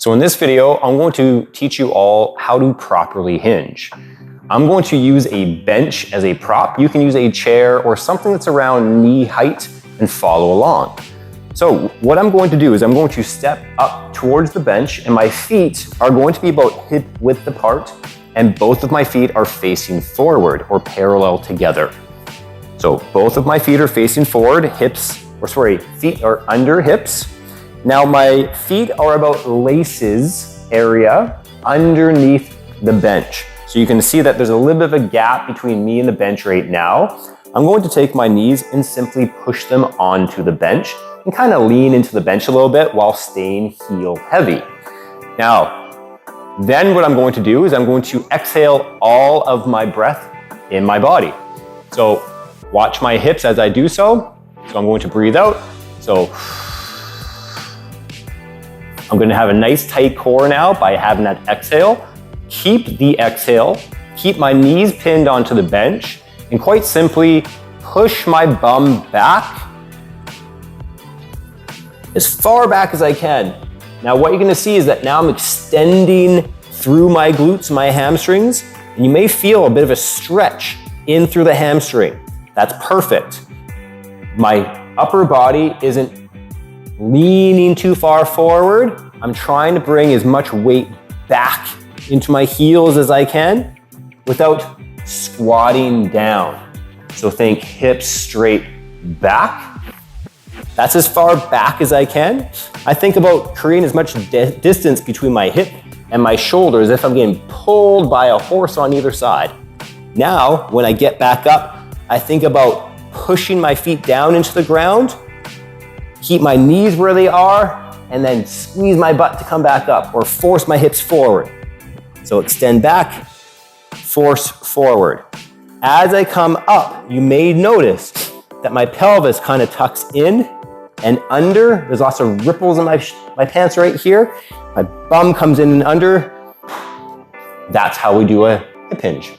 So in this video, I'm going to teach you all how to properly hinge. I'm going to use a bench as a prop. You can use a chair or something that's around knee height and follow along. So what I'm going to do is I'm going to step up towards the bench and my feet are going to be about hip width apart and both of my feet are facing forward or parallel together. So both of my feet are facing forward, feet are under hips. Now my feet are about laces area underneath the bench. So you can see that there's a little bit of a gap between me and the bench right now. I'm going to take my knees and simply push them onto the bench and kind of lean into the bench a little bit while staying heel heavy. Now, then what I'm going to do is I'm going to exhale all of my breath in my body. So watch my hips as I do so. So I'm going to breathe out. So I'm going to have a nice tight core now by having that exhale. Keep the exhale, keep my knees pinned onto the bench, and quite simply push my bum back as far back as I can. Now what you're gonna see is that now I'm extending through my glutes, my hamstrings, and you may feel a bit of a stretch in through the hamstring. That's perfect. My upper body isn't leaning too far forward. I'm trying to bring as much weight back into my heels as I can without squatting down. So think hips straight back. That's as far back as I can. I think about creating as much distance between my hip and my shoulder as if I'm getting pulled by a horse on either side. Now, when I get back up, I think about pushing my feet down into the ground, keep my knees where they are, and then squeeze my butt to come back up or force my hips forward. So extend back, force forward. As I come up, you may notice that my pelvis kind of tucks in and under. There's also ripples in my pants right here. My bum comes in and under. That's how we do a hip hinge.